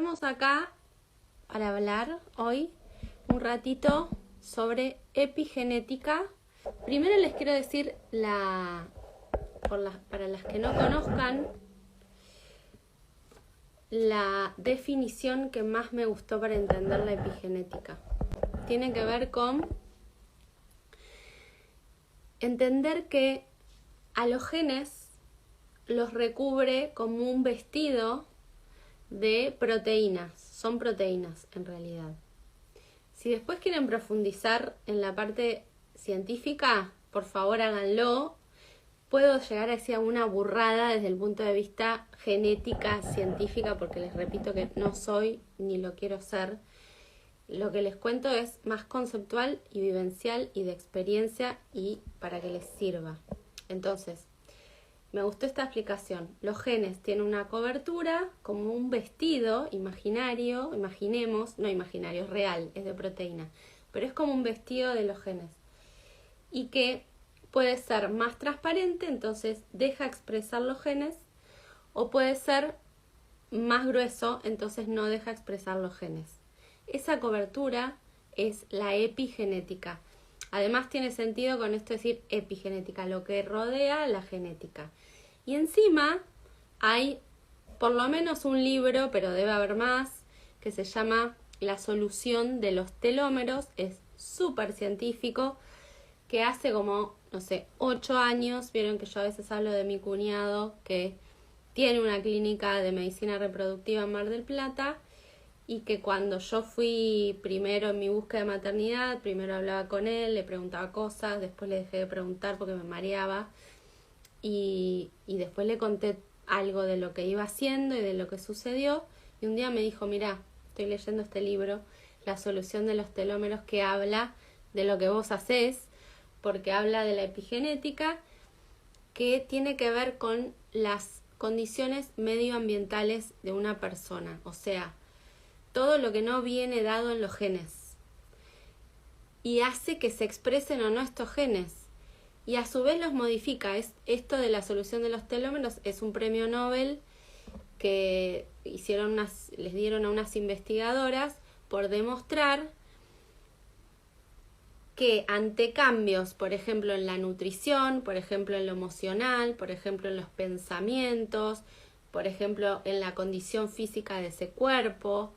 estamos acá para hablar hoy un ratito sobre epigenética. Primero les quiero decir, para las que no conozcan, la definición que más me gustó para entender la epigenética. Tiene que ver con entender que a los genes los recubre como un vestido de proteínas. Son proteínas en realidad. Si después quieren profundizar en la parte científica, por favor háganlo. Puedo llegar a decir una burrada desde el punto de vista genética, científica, porque les repito que no soy ni lo quiero ser. Lo que les cuento es más conceptual y vivencial y de experiencia y para que les sirva. Entonces, me gustó esta explicación. Los genes tienen una cobertura como un vestido imaginario, imaginemos, no imaginario, es real, es de proteína, pero es como un vestido de los genes. Y que puede ser más transparente, entonces deja expresar los genes, o puede ser más grueso, entonces no deja expresar los genes. Esa cobertura es la epigenética. Además tiene sentido con esto decir epigenética, lo que rodea la genética. Y encima hay por lo menos un libro, pero debe haber más, que se llama La solución de los telómeros. Es súper científico, que hace como, 8 años, vieron que yo a veces hablo de mi cuñado, que tiene una clínica de medicina reproductiva en Mar del Plata, y que cuando yo fui primero en mi búsqueda de maternidad, primero hablaba con él, le preguntaba cosas, después le dejé de preguntar porque me mareaba, y después le conté algo de lo que iba haciendo y de lo que sucedió, y un día me dijo, mira, estoy leyendo este libro, La solución de los telómeros, que habla de lo que vos hacés, porque habla de la epigenética, que tiene que ver con las condiciones medioambientales de una persona, o sea, todo lo que no viene dado en los genes y hace que se expresen o no estos genes y a su vez los modifica. Esto de la solución de los telómeros es un premio Nobel que les dieron a unas investigadoras por demostrar que ante cambios, por ejemplo en la nutrición, por ejemplo en lo emocional, por ejemplo en los pensamientos, por ejemplo en la condición física de ese cuerpo,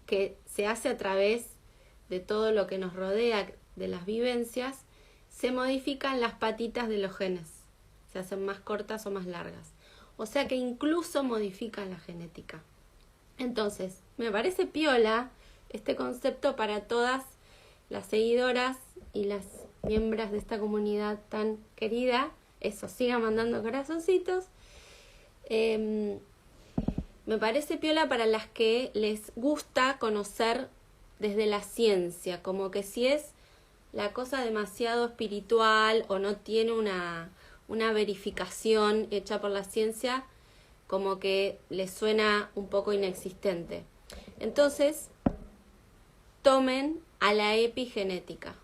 que se hace a través de todo lo que nos rodea, de las vivencias, se modifican las patitas de los genes. Se hacen más cortas o más largas. O sea que incluso modifican la genética. Entonces, me parece piola este concepto para todas las seguidoras y las miembros de esta comunidad tan querida. Eso, sigan mandando corazoncitos. Me parece piola para las que les gusta conocer desde la ciencia, como que si es la cosa demasiado espiritual o no tiene una verificación hecha por la ciencia, como que les suena un poco inexistente. Entonces, tomen a la epigenética.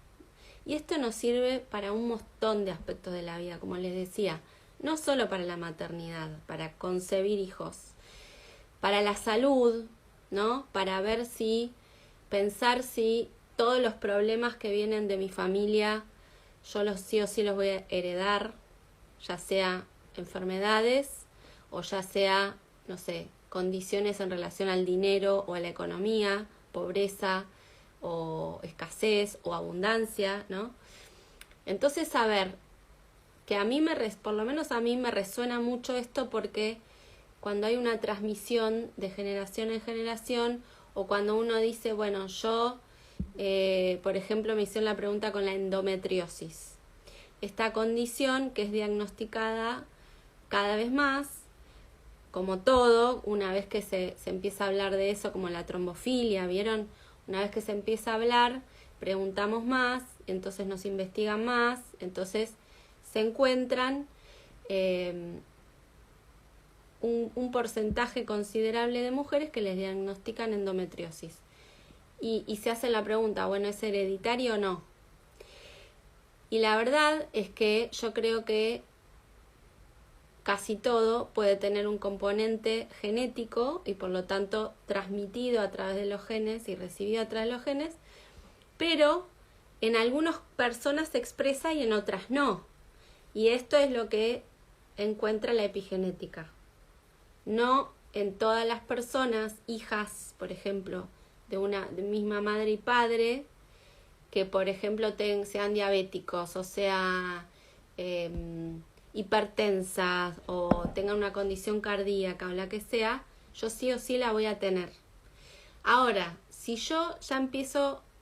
Y esto nos sirve para un montón de aspectos de la vida, como les decía, no solo para la maternidad, para concebir hijos, para la salud, ¿no? Para pensar si todos los problemas que vienen de mi familia, yo sí o sí los voy a heredar, ya sea enfermedades o ya sea, condiciones en relación al dinero o a la economía, pobreza o escasez o abundancia, ¿no? Entonces, saber que por lo menos a mí me resuena mucho esto, porque cuando hay una transmisión de generación en generación, o cuando uno dice, bueno, yo, por ejemplo, me hicieron la pregunta con la endometriosis. Esta condición que es diagnosticada cada vez más, como todo, una vez que se empieza a hablar de eso, como la trombofilia, ¿vieron? Una vez que se empieza a hablar, preguntamos más, entonces nos investigan más, entonces se encuentran un porcentaje considerable de mujeres que les diagnostican endometriosis. Y se hace la pregunta, bueno, ¿es hereditario o no? Y la verdad es que yo creo que casi todo puede tener un componente genético y por lo tanto transmitido a través de los genes y recibido a través de los genes, pero en algunas personas se expresa y en otras no. Y esto es lo que encuentra la epigenética. No en todas las personas, hijas, por ejemplo, de misma madre y padre, que por ejemplo sean diabéticos, o sea, hipertensas, o tengan una condición cardíaca o la que sea, yo sí o sí la voy a tener. Ahora, si yo ya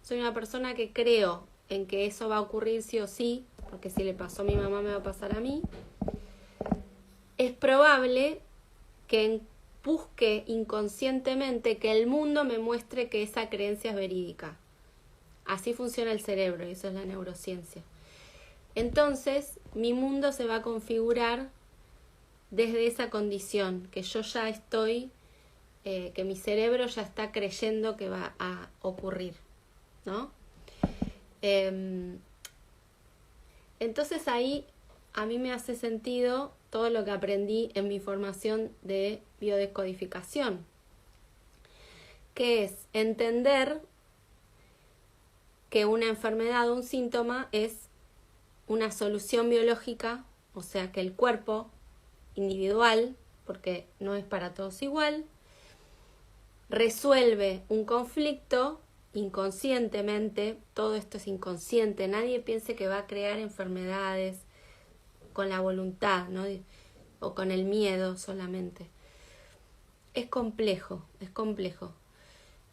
soy una persona que creo en que eso va a ocurrir sí o sí, porque si le pasó a mi mamá me va a pasar a mí, es probable que busque inconscientemente que el mundo me muestre que esa creencia es verídica. Así funciona el cerebro, y eso es la neurociencia. Entonces, mi mundo se va a configurar desde esa condición, que yo ya estoy, que mi cerebro ya está creyendo que va a ocurrir, ¿no? Entonces ahí a mí me hace sentido todo lo que aprendí en mi formación de biodescodificación, que es entender que una enfermedad o un síntoma es una solución biológica, o sea que el cuerpo individual, porque no es para todos igual, resuelve un conflicto inconscientemente. Todo esto es inconsciente, nadie piense que va a crear enfermedades con la voluntad, ¿no? O con el miedo solamente. Es complejo,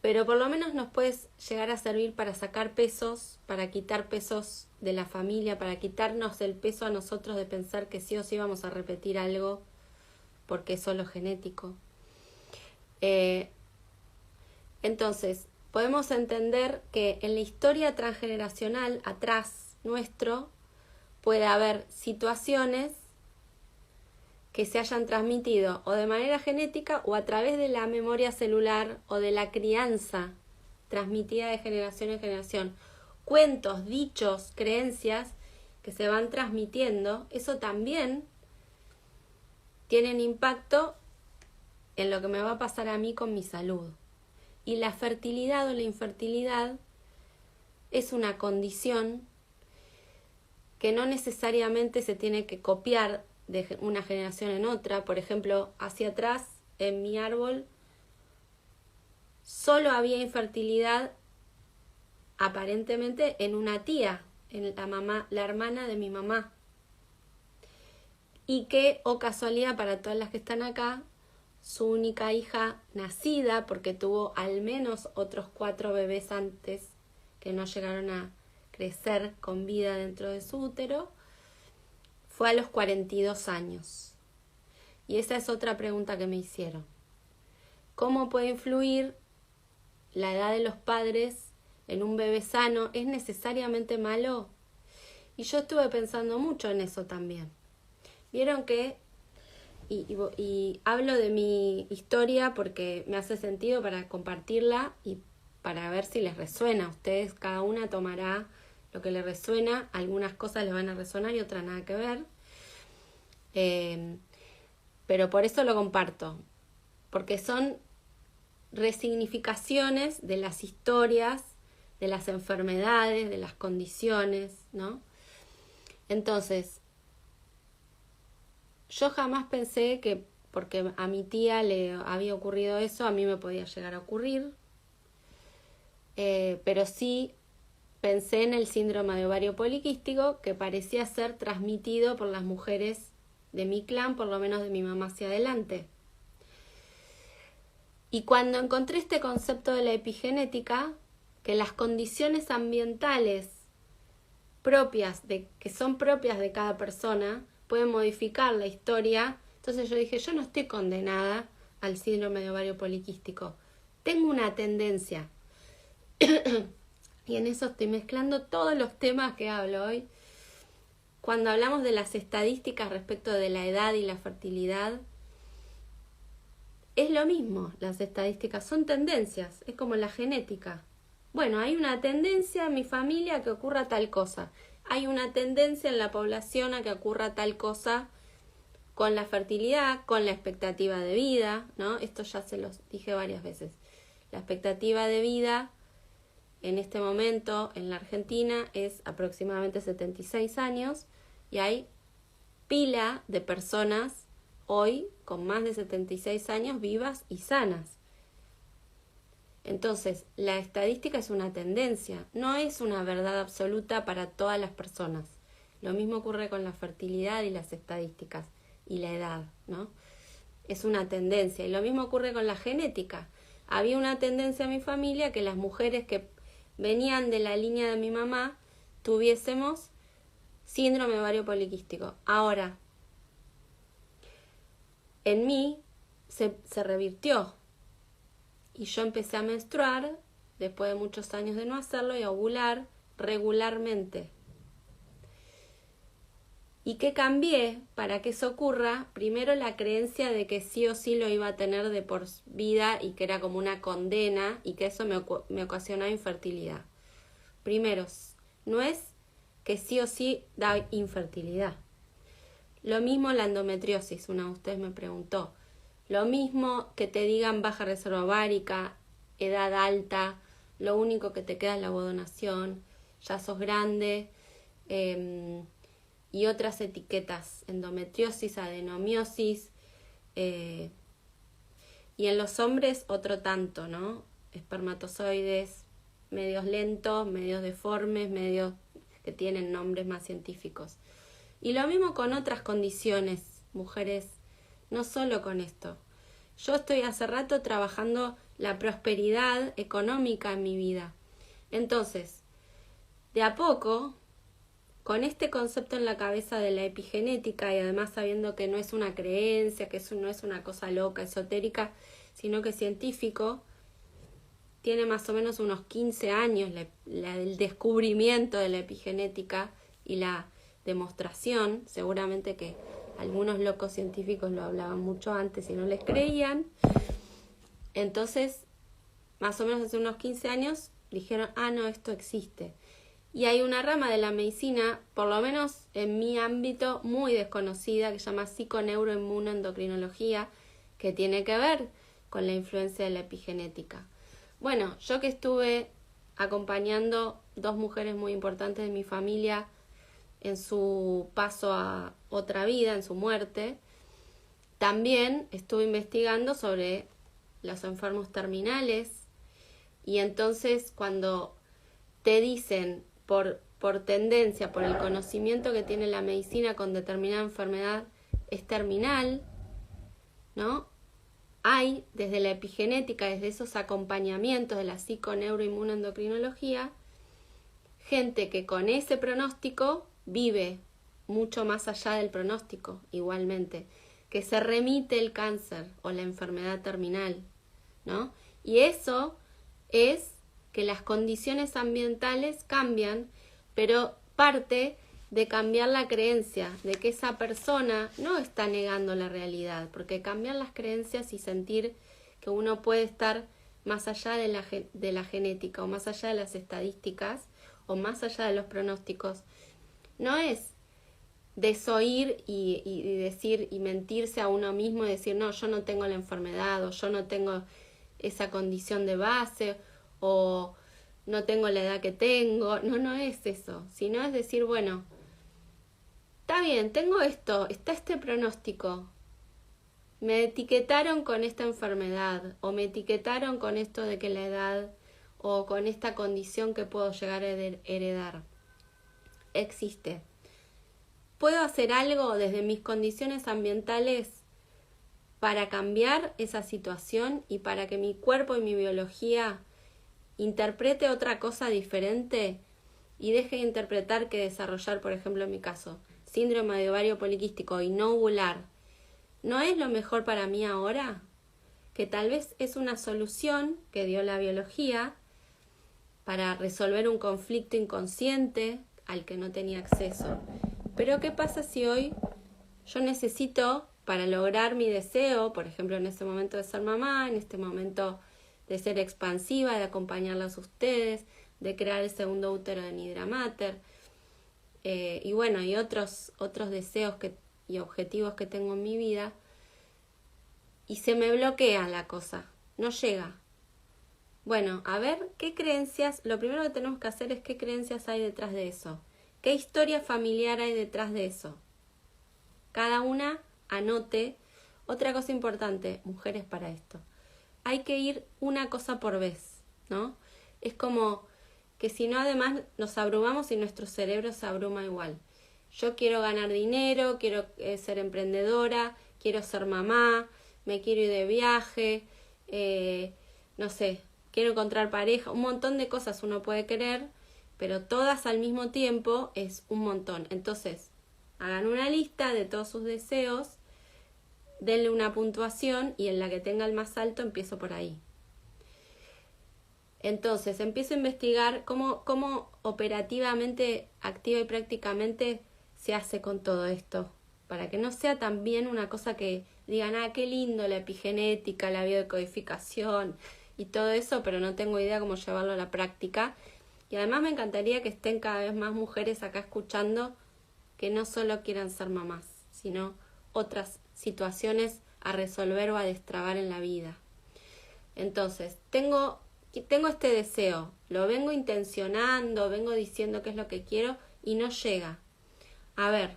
pero por lo menos nos puede llegar a servir para sacar pesos, para quitar pesos de la familia, para quitarnos el peso a nosotros de pensar que sí o sí vamos a repetir algo porque es solo genético. Entonces, podemos entender que en la historia transgeneracional atrás nuestro puede haber situaciones que se hayan transmitido o de manera genética o a través de la memoria celular o de la crianza transmitida de generación en generación. Cuentos, dichos, creencias que se van transmitiendo, eso también tienen impacto en lo que me va a pasar a mí con mi salud. Y la fertilidad o la infertilidad es una condición que no necesariamente se tiene que copiar de una generación en otra. Por ejemplo, hacia atrás en mi árbol solo había infertilidad aparentemente en una tía, en la hermana de mi mamá. Y que, o casualidad para todas las que están acá, su única hija nacida, porque tuvo al menos otros 4 bebés antes que no llegaron a crecer con vida dentro de su útero, fue a los 42 años. Y esa es otra pregunta que me hicieron. ¿Cómo puede influir la edad de los padres en un bebé sano? ¿Es necesariamente malo? Y yo estuve pensando mucho en eso también. Vieron que, y hablo de mi historia porque me hace sentido para compartirla y para ver si les resuena. Ustedes, cada una tomará lo que les resuena. Algunas cosas les van a resonar y otras nada que ver. Pero por eso lo comparto. Porque son resignificaciones de las historias, de las enfermedades, de las condiciones, ¿no? Entonces, yo jamás pensé que porque a mi tía le había ocurrido eso, a mí me podía llegar a ocurrir. Pero sí pensé en el síndrome de ovario poliquístico, que parecía ser transmitido por las mujeres de mi clan, por lo menos de mi mamá hacia adelante. Y cuando encontré este concepto de la epigenética, que las condiciones ambientales que son propias de cada persona, pueden modificar la historia, entonces yo dije, yo no estoy condenada al síndrome de ovario poliquístico. Tengo una tendencia. Y en eso estoy mezclando todos los temas que hablo hoy. Cuando hablamos de las estadísticas respecto de la edad y la fertilidad, es lo mismo. Las estadísticas son tendencias, es como la genética. Bueno, hay una tendencia en mi familia a que ocurra tal cosa. Hay una tendencia en la población a que ocurra tal cosa con la fertilidad, con la expectativa de vida, ¿no? Esto ya se los dije varias veces. La expectativa de vida en este momento en la Argentina es aproximadamente 76 años y hay pila de personas hoy con más de 76 años vivas y sanas. Entonces, la estadística es una tendencia, no es una verdad absoluta para todas las personas. Lo mismo ocurre con la fertilidad y las estadísticas y la edad, ¿no? Es una tendencia. Y lo mismo ocurre con la genética. Había una tendencia en mi familia que las mujeres que venían de la línea de mi mamá tuviésemos síndrome ovario poliquístico. Ahora, en mí se revirtió y yo empecé a menstruar después de muchos años de no hacerlo y a ovular regularmente. ¿Y qué cambié para que eso ocurra? Primero, la creencia de que sí o sí lo iba a tener de por vida y que era como una condena y que eso me ocasionaba infertilidad. Primero, no es que sí o sí da infertilidad. Lo mismo la endometriosis, una de ustedes me preguntó. Lo mismo que te digan baja reserva ovárica, edad alta, lo único que te queda es la ovodonación, ya sos grande, y otras etiquetas, endometriosis, adenomiosis, y en los hombres otro tanto, ¿no? Espermatozoides, medios lentos, medios deformes, medios que tienen nombres más científicos. Y lo mismo con otras condiciones, mujeres, no solo con esto. Yo estoy hace rato trabajando la prosperidad económica en mi vida. Entonces, de a poco, con este concepto en la cabeza de la epigenética y además sabiendo que no es una creencia, que eso no es una cosa loca, esotérica, sino que es científico, tiene más o menos unos 15 años el descubrimiento de la epigenética y la demostración. Seguramente que algunos locos científicos lo hablaban mucho antes y no les creían. Entonces, más o menos hace unos 15 años dijeron, no, esto existe. Y hay una rama de la medicina, por lo menos en mi ámbito, muy desconocida, que se llama psiconeuroinmunoendocrinología, que tiene que ver con la influencia de la epigenética. Bueno, yo que estuve acompañando dos mujeres muy importantes de mi familia en su paso a otra vida, en su muerte, también estuve investigando sobre los enfermos terminales y entonces cuando te dicen por tendencia, por el conocimiento que tiene la medicina con determinada enfermedad es terminal, ¿no? Hay desde la epigenética, desde esos acompañamientos de la psiconeuroinmunoendocrinología, gente que con ese pronóstico vive mucho más allá del pronóstico, igualmente, que se remite el cáncer o la enfermedad terminal, ¿no? Y eso es que las condiciones ambientales cambian, pero parte de cambiar la creencia, de que esa persona no está negando la realidad, porque cambiar las creencias y sentir que uno puede estar más allá de la genética o más allá de las estadísticas o más allá de los pronósticos, no es desoír y decir y mentirse a uno mismo y decir, no, yo no tengo la enfermedad o yo no tengo esa condición de base o no tengo la edad que tengo. No es eso, sino es decir, bueno, está bien, tengo esto, está este pronóstico, me etiquetaron con esta enfermedad o me etiquetaron con esto de que la edad o con esta condición que puedo llegar a heredar. Existe. ¿Puedo hacer algo desde mis condiciones ambientales para cambiar esa situación y para que mi cuerpo y mi biología interprete otra cosa diferente y deje de interpretar que desarrollar, por ejemplo en mi caso, síndrome de ovario poliquístico y no ovular, ¿no es lo mejor para mí ahora? Que tal vez es una solución que dio la biología para resolver un conflicto inconsciente al que no tenía acceso. Pero ¿qué pasa si hoy yo necesito, para lograr mi deseo, por ejemplo en este momento de ser mamá, en este momento de ser expansiva, de acompañarlas a ustedes, de crear el segundo útero de Nidra Mater, y bueno, y otros deseos y objetivos que tengo en mi vida y se me bloquea la cosa, no llega. Bueno, a ver, ¿qué creencias? Lo primero que tenemos que hacer es qué creencias hay detrás de eso. ¿Qué historia familiar hay detrás de eso? Cada una anote. Otra cosa importante, mujeres, para esto. Hay que ir una cosa por vez, ¿no? Es como que si no, además nos abrumamos y nuestro cerebro se abruma igual. Yo quiero ganar dinero, quiero ser emprendedora, quiero ser mamá, me quiero ir de viaje, no sé, quiero encontrar pareja, un montón de cosas uno puede querer, pero todas al mismo tiempo es un montón. Entonces, hagan una lista de todos sus deseos, denle una puntuación y en la que tenga el más alto empiezo por ahí. Entonces, empiezo a investigar cómo operativamente, activa y prácticamente se hace con todo esto, para que no sea también una cosa que digan, qué lindo la epigenética, la biodecodificación y todo eso, pero no tengo idea cómo llevarlo a la práctica. Y además me encantaría que estén cada vez más mujeres acá escuchando que no solo quieran ser mamás, sino otras situaciones a resolver o a destrabar en la vida. Entonces, tengo este deseo, lo vengo intencionando, vengo diciendo qué es lo que quiero y no llega. A ver,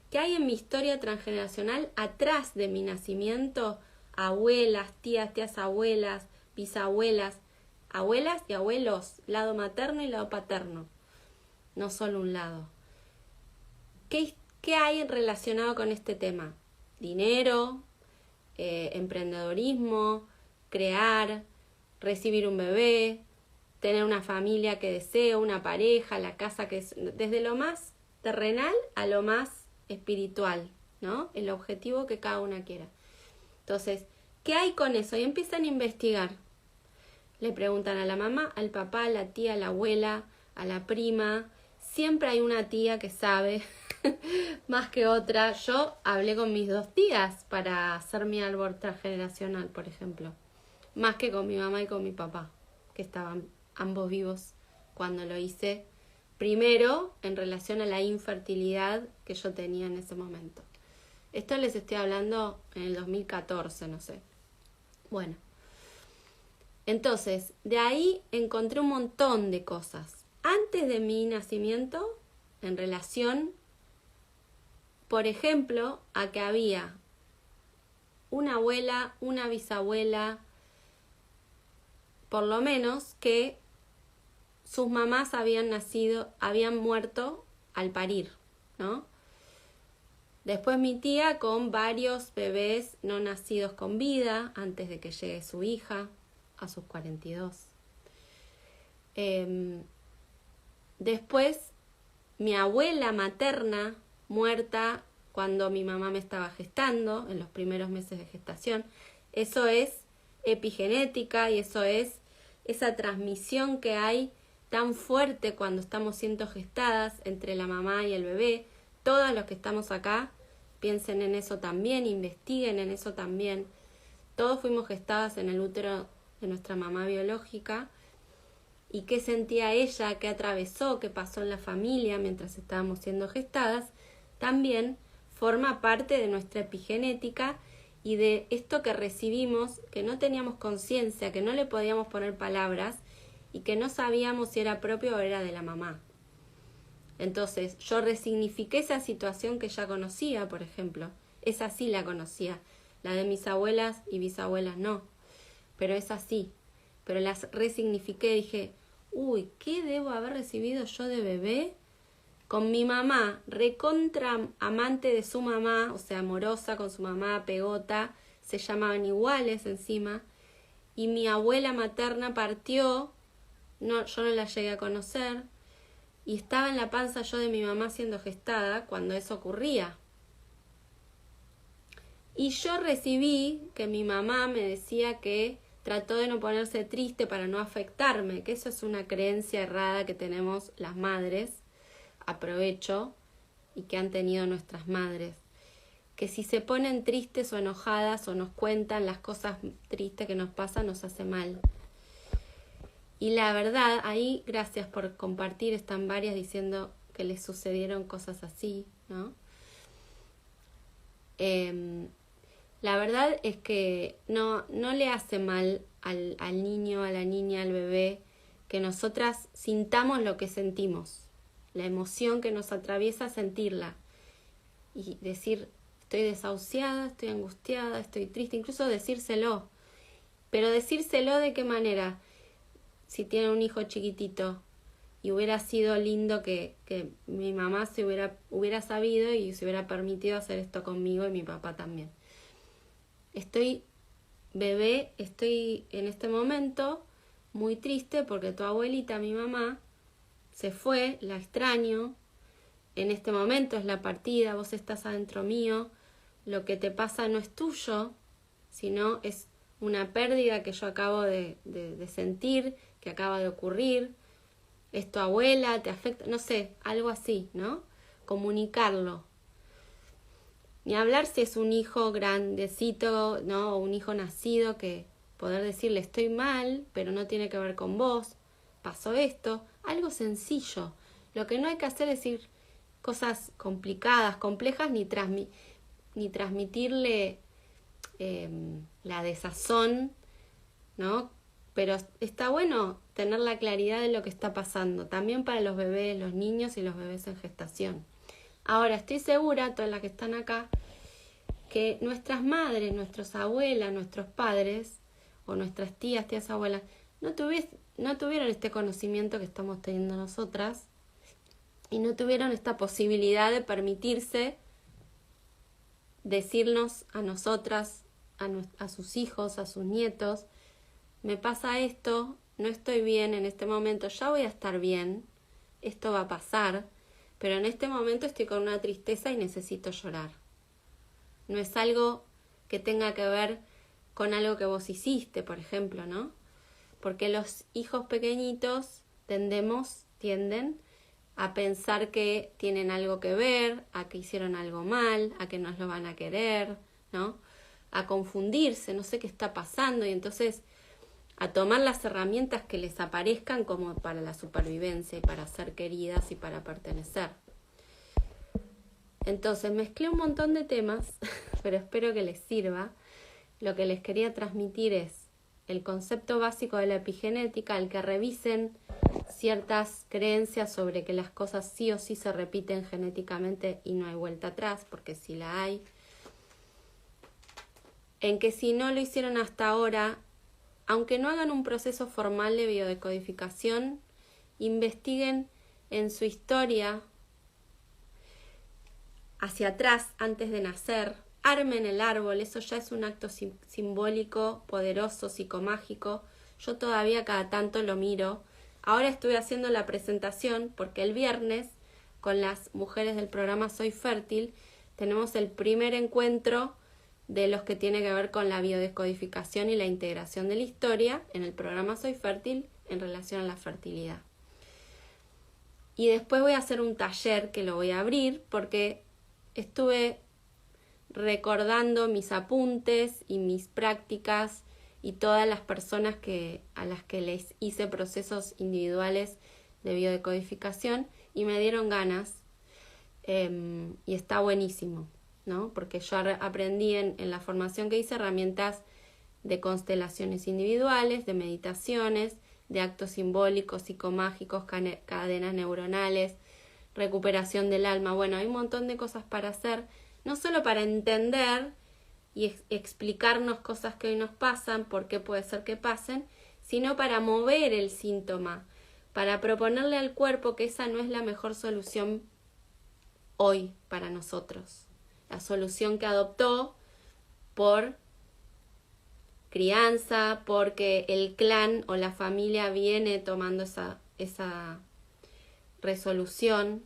¿qué hay en mi historia transgeneracional atrás de mi nacimiento? Abuelas, tías abuelas, bisabuelas, abuelas y abuelos, lado materno y lado paterno, no solo un lado. ¿Qué hay relacionado con este tema? Dinero, emprendedorismo, crear, recibir un bebé, tener una familia que deseo, una pareja, la casa que es, desde lo más terrenal a lo más espiritual, ¿no? El objetivo que cada una quiera. Entonces, ¿qué hay con eso? Y empiezan a investigar. Le preguntan a la mamá, al papá, a la tía, a la abuela, a la prima. Siempre hay una tía que sabe más que otra. Yo hablé con mis 2 tías para hacer mi árbol transgeneracional, por ejemplo. Más que con mi mamá y con mi papá, que estaban ambos vivos cuando lo hice. Primero, en relación a la infertilidad que yo tenía en ese momento. Esto les estoy hablando en el 2014, no sé. Bueno. Entonces, de ahí encontré un montón de cosas. Antes de mi nacimiento, en relación, por ejemplo, a que había una abuela, una bisabuela, por lo menos, que sus mamás habían muerto al parir, ¿no? Después mi tía con varios bebés no nacidos con vida antes de que llegue su hija a sus 42. Después mi abuela materna muerta cuando mi mamá me estaba gestando, en los primeros meses de gestación. Eso es epigenética y eso es esa transmisión que hay tan fuerte cuando estamos siendo gestadas entre la mamá y el bebé. Todos los que estamos acá piensen en eso también, investiguen en eso también. Todos fuimos gestadas en el útero de nuestra mamá biológica. ¿Y qué sentía ella? ¿Qué atravesó? ¿Qué pasó en la familia mientras estábamos siendo gestadas? También forma parte de nuestra epigenética y de esto que recibimos, que no teníamos conciencia, que no le podíamos poner palabras y que no sabíamos si era propio o era de la mamá. Entonces, yo resignifiqué esa situación que ya conocía, por ejemplo. Esa sí la conocía. La de mis abuelas y bisabuelas no. Pero esa sí. Pero las resignifiqué. Dije, ¿qué debo haber recibido yo de bebé? Con mi mamá, recontra amante de su mamá, o sea, amorosa con su mamá, pegota, se llamaban iguales encima. Y mi abuela materna partió, yo no la llegué a conocer. Y estaba en la panza yo de mi mamá siendo gestada cuando eso ocurría. Y yo recibí que mi mamá me decía que trató de no ponerse triste para no afectarme, que eso es una creencia errada que tenemos las madres, aprovecho, y que han tenido nuestras madres. Que si se ponen tristes o enojadas o nos cuentan las cosas tristes que nos pasan, nos hace mal. Y la verdad, ahí, gracias por compartir, están varias diciendo que les sucedieron cosas así, ¿no? La verdad es que no le hace mal al niño, a la niña, al bebé, que nosotras sintamos lo que sentimos, la emoción que nos atraviesa, sentirla y decir, estoy desahuciada, estoy angustiada, estoy triste, incluso decírselo. Pero decírselo ¿de qué manera? Si tiene un hijo chiquitito y hubiera sido lindo que mi mamá se hubiera sabido y se hubiera permitido hacer esto conmigo y mi papá también. Bebé, estoy en este momento muy triste porque tu abuelita, mi mamá, se fue, la extraño. En este momento es la partida, vos estás adentro mío. Lo que te pasa no es tuyo, sino es una pérdida que yo acabo de sentir, que acaba de ocurrir. Es tu abuela, te afecta, no sé, algo así, ¿no? Comunicarlo. Ni hablar si es un hijo grandecito, ¿no? O un hijo nacido, que poder decirle estoy mal, pero no tiene que ver con vos, pasó esto, algo sencillo. Lo que no hay que hacer es decir cosas complicadas, complejas, ni transmitirle la desazón, ¿no? Pero está bueno tener la claridad de lo que está pasando, también para los bebés, los niños y los bebés en gestación. Ahora, estoy segura, todas las que están acá, que nuestras madres, nuestros abuelas, nuestros padres, o nuestras tías, abuelas, no tuvieron este conocimiento que estamos teniendo nosotras, y no tuvieron esta posibilidad de permitirse decirnos a nosotras, a sus hijos, a sus nietos, me pasa esto, no estoy bien en este momento, ya voy a estar bien, esto va a pasar, pero en este momento estoy con una tristeza y necesito llorar. No es algo que tenga que ver con algo que vos hiciste, por ejemplo, ¿no? Porque los hijos pequeñitos tienden a pensar que tienen algo que ver, a que hicieron algo mal, a que nos lo van a querer, ¿no? A confundirse, no sé qué está pasando, y entonces a tomar las herramientas que les aparezcan como para la supervivencia y para ser queridas y para pertenecer. Entonces mezclé un montón de temas, pero espero que les sirva. Lo que les quería transmitir es el concepto básico de la epigenética, el que revisen ciertas creencias sobre que las cosas sí o sí se repiten genéticamente y no hay vuelta atrás, porque sí la hay. En que si no lo hicieron hasta ahora, aunque no hagan un proceso formal de biodecodificación, investiguen en su historia hacia atrás antes de nacer, armen el árbol, eso ya es un acto simbólico, poderoso, psicomágico. Yo todavía cada tanto lo miro. Ahora estuve haciendo la presentación porque el viernes con las mujeres del programa Soy Fértil tenemos el primer encuentro de los que tiene que ver con la biodescodificación y la integración de la historia en el programa Soy Fértil en relación a la fertilidad. Y después voy a hacer un taller que lo voy a abrir porque estuve recordando mis apuntes y mis prácticas y todas las personas a las que les hice procesos individuales de biodecodificación y me dieron ganas y está buenísimo, ¿no? Porque yo aprendí en la formación que hice herramientas de constelaciones individuales, de meditaciones, de actos simbólicos, psicomágicos, cadenas neuronales, recuperación del alma. Bueno, hay un montón de cosas para hacer, no solo para entender y explicarnos cosas que hoy nos pasan, por qué puede ser que pasen, sino para mover el síntoma, para proponerle al cuerpo que esa no es la mejor solución hoy para nosotros. La solución que adoptó por crianza, porque el clan o la familia viene tomando esa resolución,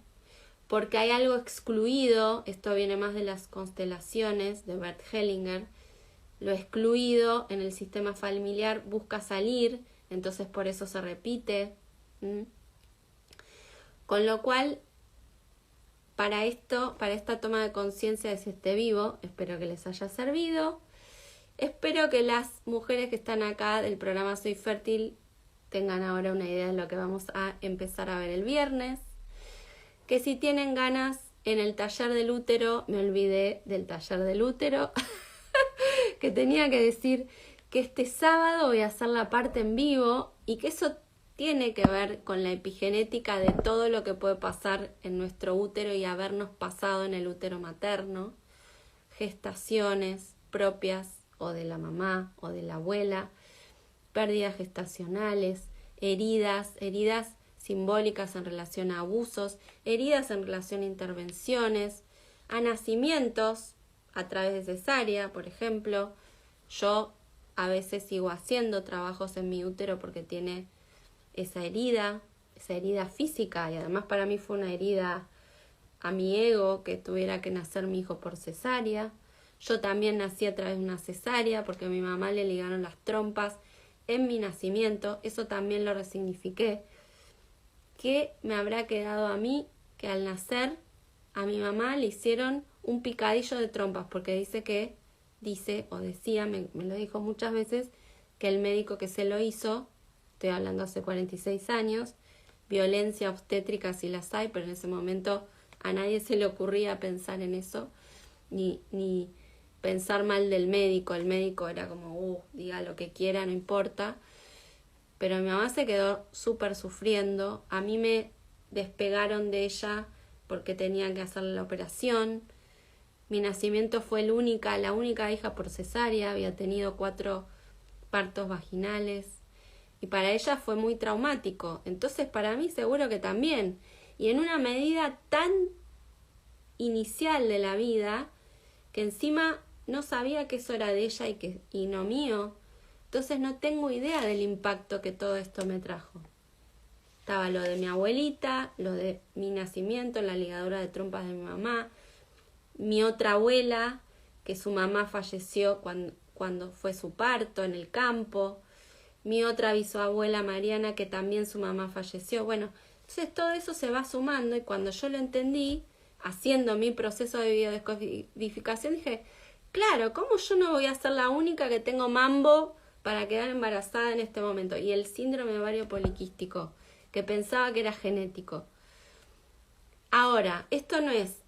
porque hay algo excluido, esto viene más de las constelaciones de Bert Hellinger, lo excluido en el sistema familiar busca salir, entonces por eso se repite. Con lo cual, para esta toma de conciencia de si esté vivo, espero que les haya servido. Espero que las mujeres que están acá del programa Soy Fértil tengan ahora una idea de lo que vamos a empezar a ver el viernes. Que si tienen ganas en el taller del útero me olvidé del taller del útero, que tenía que decir que este sábado voy a hacer la parte en vivo y que eso tiene que ver con la epigenética de todo lo que puede pasar en nuestro útero y habernos pasado en el útero materno, gestaciones propias o de la mamá o de la abuela, pérdidas gestacionales, heridas simbólicas en relación a abusos, heridas en relación a intervenciones, a nacimientos a través de cesárea, por ejemplo. Yo a veces sigo haciendo trabajos en mi útero porque tiene esa herida física, y además para mí fue una herida a mi ego que tuviera que nacer mi hijo por cesárea. Yo también nací a través de una cesárea porque a mi mamá le ligaron las trompas en mi nacimiento. Eso también lo resignifiqué. ¿Qué me habrá quedado a mí? Que al nacer a mi mamá le hicieron un picadillo de trompas, porque me lo dijo muchas veces, que el médico que se lo hizo, estoy hablando hace 46 años, violencia obstétrica si las hay, pero en ese momento a nadie se le ocurría pensar en eso, ni pensar mal del médico. El médico era como, diga lo que quiera, no importa. Pero mi mamá se quedó súper sufriendo. A mí me despegaron de ella porque tenían que hacerle la operación. Mi nacimiento fue la única hija por cesárea. Había tenido 4 partos vaginales. Y para ella fue muy traumático. Entonces para mí seguro que también. Y en una medida tan inicial de la vida, que encima no sabía que eso era de ella y no mío. Entonces no tengo idea del impacto que todo esto me trajo. Estaba lo de mi abuelita, lo de mi nacimiento, la ligadura de trompas de mi mamá, mi otra abuela, que su mamá falleció cuando fue su parto en el campo, mi otra bisabuela Mariana, que también su mamá falleció. Bueno, entonces todo eso se va sumando, y cuando yo lo entendí, haciendo mi proceso de biodescodificación, dije, claro, ¿cómo yo no voy a ser la única que tengo mambo para quedar embarazada en este momento? Y el síndrome de ovario poliquístico, que pensaba que era genético. Ahora, esto no es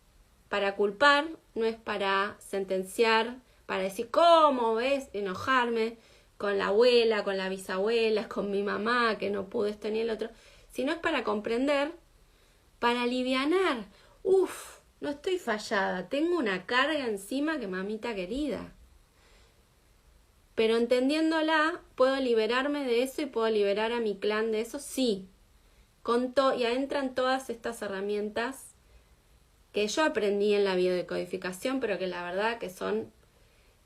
para culpar, no es para sentenciar, para decir, ¿cómo ves? Enojarme con la abuela, con la bisabuela, con mi mamá, que no pudo esto ni el otro, sino es para comprender, para alivianar. No estoy fallada, tengo una carga encima que mamita querida. Pero entendiéndola, puedo liberarme de eso y puedo liberar a mi clan de eso, sí. Y adentran todas estas herramientas que yo aprendí en la biodecodificación, pero que la verdad que son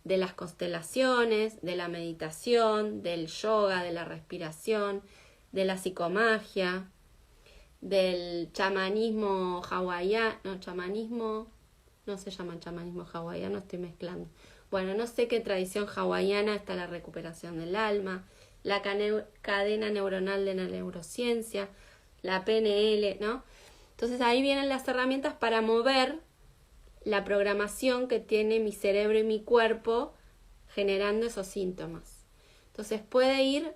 de las constelaciones, de la meditación, del yoga, de la respiración, de la psicomagia, del chamanismo hawaiano, no se llama chamanismo hawaiano, estoy mezclando. Bueno, no sé qué tradición hawaiana, está la recuperación del alma, la cadena neuronal de la neurociencia, la PNL, ¿no? Entonces ahí vienen las herramientas para mover la programación que tiene mi cerebro y mi cuerpo generando esos síntomas. Entonces puede ir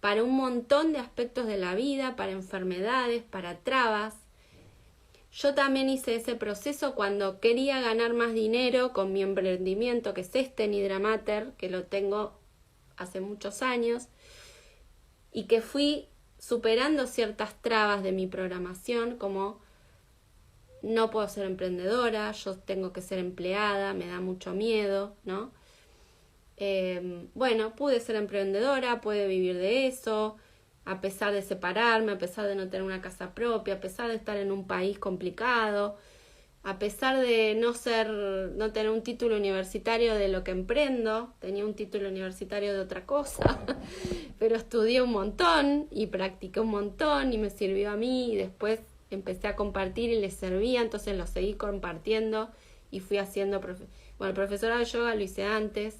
para un montón de aspectos de la vida, para enfermedades, para trabas. Yo también hice ese proceso cuando quería ganar más dinero con mi emprendimiento, que es Nidra Mater, que lo tengo hace muchos años, y que fui superando ciertas trabas de mi programación, como no puedo ser emprendedora, yo tengo que ser empleada, me da mucho miedo, ¿no? Bueno, pude ser emprendedora, pude vivir de eso, a pesar de separarme, a pesar de no tener una casa propia, a pesar de estar en un país complicado, a pesar de no tener un título universitario de lo que emprendo, tenía un título universitario de otra cosa, pero estudié un montón y practiqué un montón y me sirvió a mí, y después empecé a compartir y les servía, entonces lo seguí compartiendo y fui haciendo, el profesorado de yoga lo hice antes,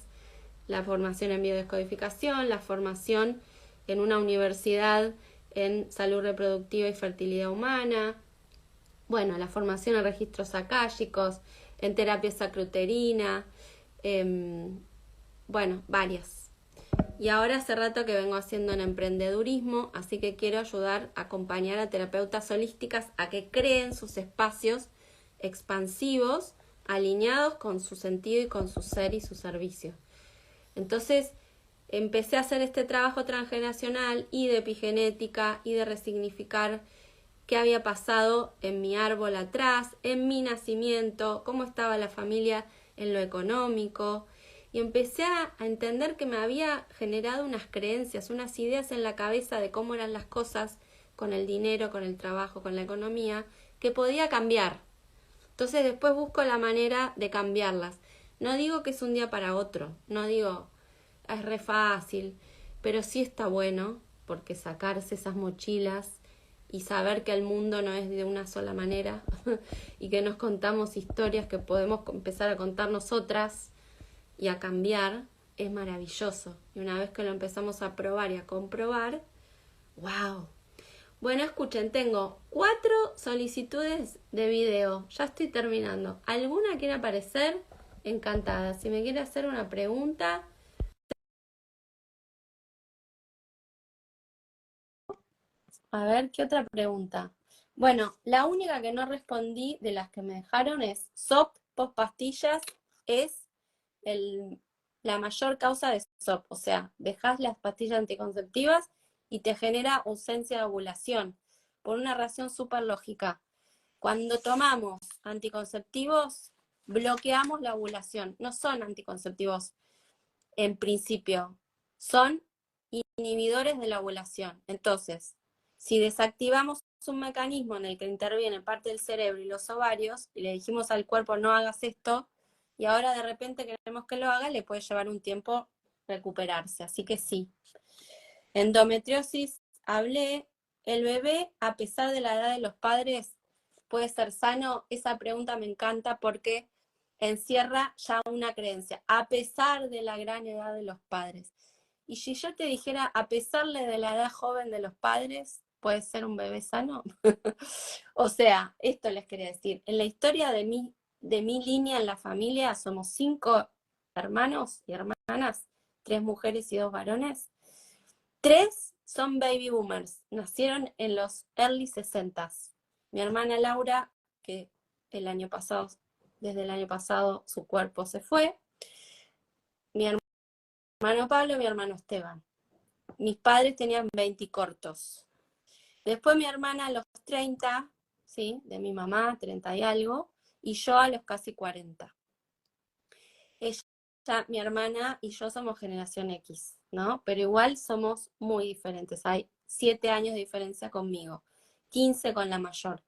la formación en biodescodificación, la formación en una universidad en salud reproductiva y fertilidad humana, la formación en registros akáshicos, en terapia sacrouterina, varias. Y ahora hace rato que vengo haciendo en emprendedurismo, así que quiero ayudar a acompañar a terapeutas holísticas a que creen sus espacios expansivos, alineados con su sentido y con su ser y su servicio. Entonces empecé a hacer este trabajo transgeneracional y de epigenética y de resignificar qué había pasado en mi árbol atrás, en mi nacimiento, cómo estaba la familia en lo económico. Y empecé a entender que me había generado unas creencias, unas ideas en la cabeza de cómo eran las cosas con el dinero, con el trabajo, con la economía, que podía cambiar. Entonces después busco la manera de cambiarlas. No digo que es un día para otro, no digo es re fácil, pero sí está bueno, porque sacarse esas mochilas y saber que el mundo no es de una sola manera y que nos contamos historias que podemos empezar a contar nosotras y a cambiar, es maravilloso. Y una vez que lo empezamos a probar y a comprobar, ¡wow! Bueno, escuchen, tengo 4 solicitudes de video. Ya estoy terminando. ¿Alguna quiere aparecer? Encantada. Si me quiere hacer una pregunta. A ver, ¿qué otra pregunta? Bueno, la única que no respondí de las que me dejaron es SOP post pastillas es la mayor causa de SOP. O sea, dejas las pastillas anticonceptivas y te genera ausencia de ovulación. Por una razón súper lógica. Cuando tomamos anticonceptivos, bloqueamos la ovulación. No son anticonceptivos en principio, son inhibidores de la ovulación. Entonces, si desactivamos un mecanismo en el que interviene parte del cerebro y los ovarios, y le dijimos al cuerpo no hagas esto, y ahora de repente queremos que lo haga, le puede llevar un tiempo recuperarse. Así que sí. Endometriosis, hablé. El bebé, a pesar de la edad de los padres, puede ser sano. Esa pregunta me encanta porque encierra ya una creencia, a pesar de la gran edad de los padres. Y si yo te dijera, a pesar de la edad joven de los padres, puede ser un bebé sano. O sea, esto les quería decir. En la historia de mi línea en la familia somos 5 hermanos y hermanas, 3 mujeres y 2 varones. 3 son baby boomers, nacieron en los early 60s. Mi hermana Laura, que desde el año pasado su cuerpo se fue. Mi hermano Pablo y mi hermano Esteban. Mis padres tenían 20 cortos. Después mi hermana a los 30, ¿sí? De mi mamá, 30 y algo, y yo a los casi 40. Ella, mi hermana y yo somos generación X, ¿no? Pero igual somos muy diferentes. Hay 7 años de diferencia conmigo, 15 con la mayor.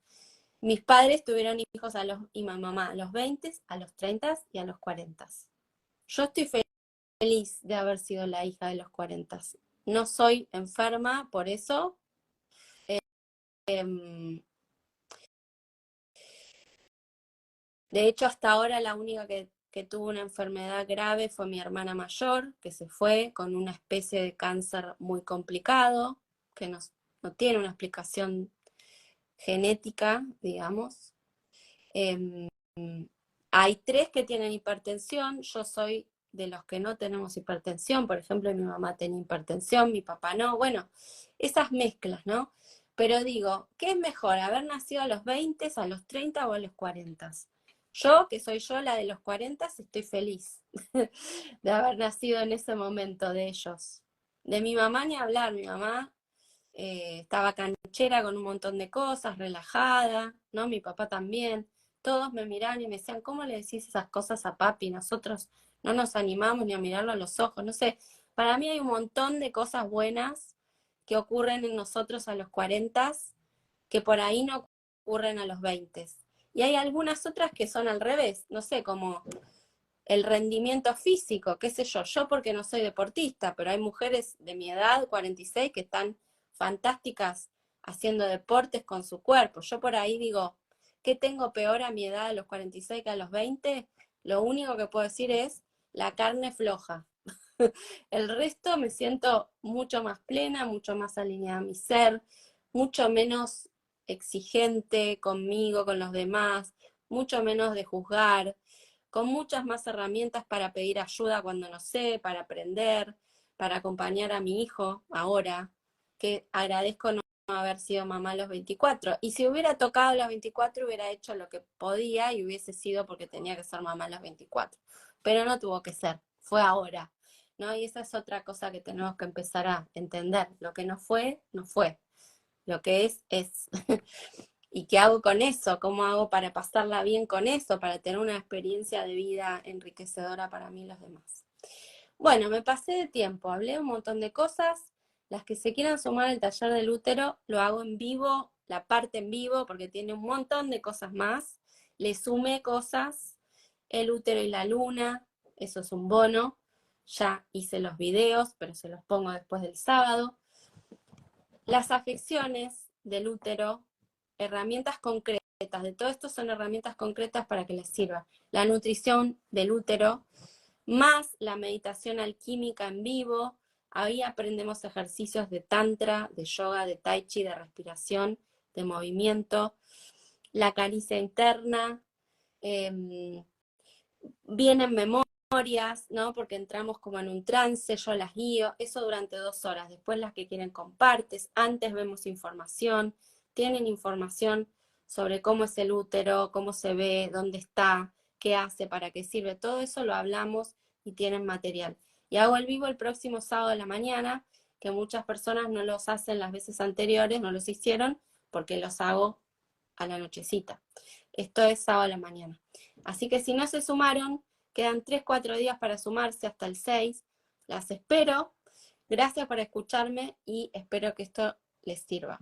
Mis padres tuvieron hijos y mi mamá a los 20, a los 30 y a los 40. Yo estoy feliz de haber sido la hija de los 40. No soy enferma por eso. De hecho, hasta ahora la única que tuvo una enfermedad grave fue mi hermana mayor, que se fue con una especie de cáncer muy complicado, que no tiene una explicación genética, digamos. Hay 3 que tienen hipertensión, yo soy de los que no tenemos hipertensión, por ejemplo, mi mamá tenía hipertensión, mi papá no, bueno, esas mezclas, ¿no? Pero digo, ¿qué es mejor, haber nacido a los 20, a los 30 o a los 40? Yo, que soy yo la de los 40, estoy feliz de haber nacido en ese momento de ellos. De mi mamá ni hablar, mi mamá estaba canchera con un montón de cosas, relajada, ¿no? Mi papá también. Todos me miraban y me decían, ¿cómo le decís esas cosas a papi? Nosotros no nos animamos ni a mirarlo a los ojos, no sé. Para mí hay un montón de cosas buenas que ocurren en nosotros a los 40 que por ahí no ocurren a los 20. Y hay algunas otras que son al revés, no sé, como el rendimiento físico, qué sé yo porque no soy deportista, pero hay mujeres de mi edad, 46, que están fantásticas haciendo deportes con su cuerpo. Yo por ahí digo, ¿qué tengo peor a mi edad a los 46 que a los 20? Lo único que puedo decir es la carne floja. El resto me siento mucho más plena, mucho más alineada a mi ser, mucho menos exigente conmigo, con los demás, mucho menos de juzgar, con muchas más herramientas para pedir ayuda cuando no sé, para aprender, para acompañar a mi hijo ahora, que agradezco haber sido mamá a los 24. Y si hubiera tocado a los 24, hubiera hecho lo que podía y hubiese sido porque tenía que ser mamá a los 24. Pero no tuvo que ser, fue ahora, ¿no? Y esa es otra cosa que tenemos que empezar a entender. Lo que no fue, no fue. Lo que es, es. ¿Y qué hago con eso? ¿Cómo hago para pasarla bien con eso? Para tener una experiencia de vida enriquecedora para mí y los demás. Bueno, me pasé de tiempo, hablé un montón de cosas. Las que se quieran sumar al taller del útero, lo hago en vivo, la parte en vivo, porque tiene un montón de cosas más. Le sumé cosas, el útero y la luna, eso es un bono. Ya hice los videos, pero se los pongo después del sábado. Las afecciones del útero, herramientas concretas, de todo esto son herramientas concretas para que les sirva. La nutrición del útero, más la meditación alquímica en vivo. Ahí aprendemos ejercicios de tantra, de yoga, de tai chi, de respiración, de movimiento, la caricia interna, vienen memorias, ¿no? Porque entramos como en un trance, yo las guío, eso durante 2 horas. Después las que quieren compartes, antes vemos información, tienen información sobre cómo es el útero, cómo se ve, dónde está, qué hace, para qué sirve, todo eso lo hablamos y tienen material. Y hago el vivo el próximo sábado de la mañana, que muchas personas no los hacen las veces anteriores, no los hicieron, porque los hago a la nochecita. Esto es sábado a la mañana. Así que si no se sumaron, quedan 3, 4 días para sumarse hasta el 6. Las espero. Gracias por escucharme y espero que esto les sirva.